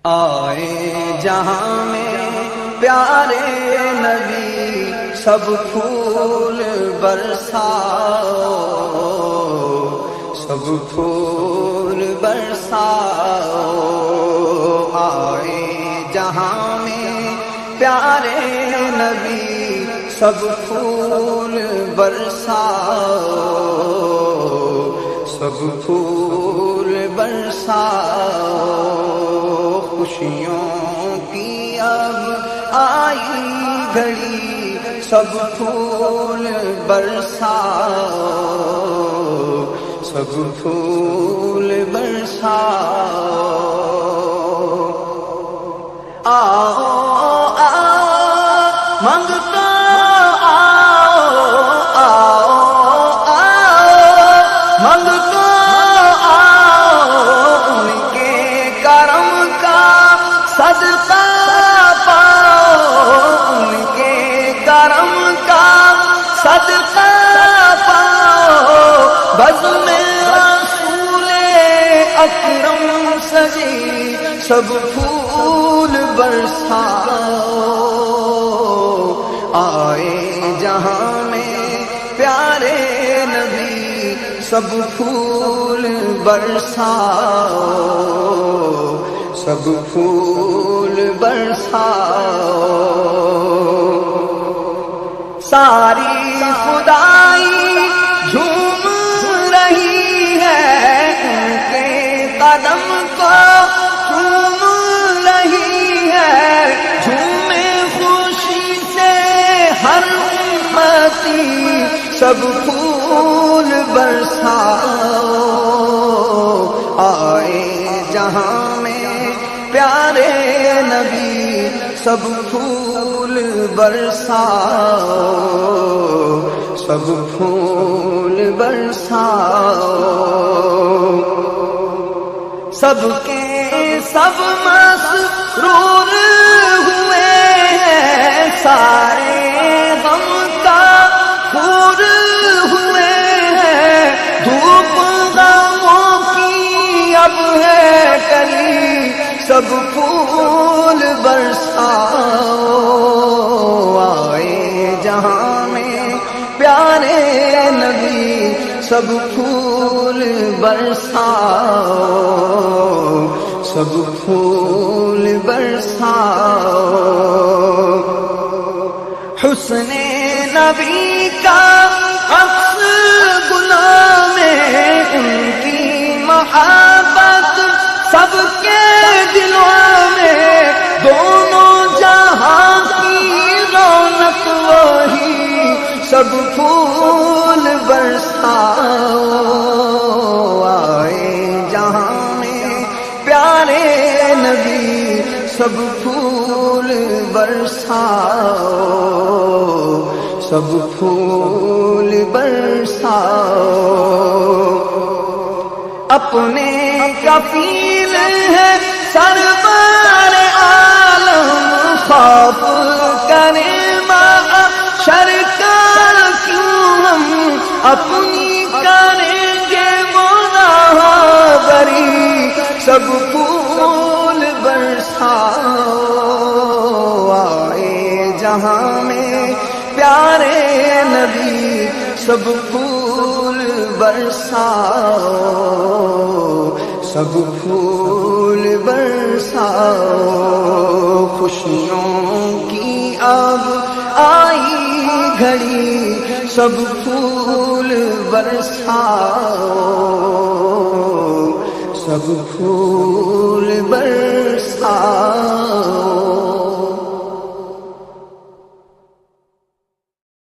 آئے جہاں میں پیارے نبی سب پھول برساؤ، سب پھول برساؤ۔ آئے جہاں میں پیارے نبی سب پھول برساؤ، سب پھول برساؤ۔ خوشیوں کی اب آئی گھڑی سب پھول برساؤ، سب پھول برساؤ۔ آؤ آؤ منگتا آؤ، آؤ آؤ منگتا آؤ، ان کے کرم کا صدقہ پاؤ، ان کے کرم کا صدقہ پاؤ۔ بزم رسول اکرم سجی سب پھول برساؤ۔ آئے جہاں میں پیارے نبی سب پھول برساؤ، سب پھول برساؤ۔ ساری خدائی جھوم رہی ہے، ان کے قدم کو چوم رہی ہے، جھومے خوشی سے ہر امتی سب پھول برساؤ۔ آئے جہاں میں پیارے نبی سب پھول برساؤ، سب پھول برساؤ۔ سب کے سب مسرور ہوئے ہیں، سارے غم کا دور ہوئے ہیں، دھوپ غموں کی اب ہے کلی سب پھول برساؤ۔ آئے جہاں میں پیارے نبی سب پھول برساؤ، سب پھول برساؤ۔ حسن نبی کا عکس گلوں میں، ان کی محبت سب کے دلوں میں، دونوں جہاں کی رونق وہی سب پھول برساؤ۔ آئے جہاں میں پیارے نبی سب پھول برساؤ، سب پھول برساؤ۔ اپنے کفیل ہے سرور عالم، خوف کرے معاشر کا کیوں ہم، اپنی کریں گے گناہ بری سب پھول برساؤ۔ آئے جہاں میں پیارے نبی سب پھول برساؤ، سب پھول برساؤ۔ خوشیوں کی اب آئی گھڑی سب پھول برساؤ، سب پھول برساؤ۔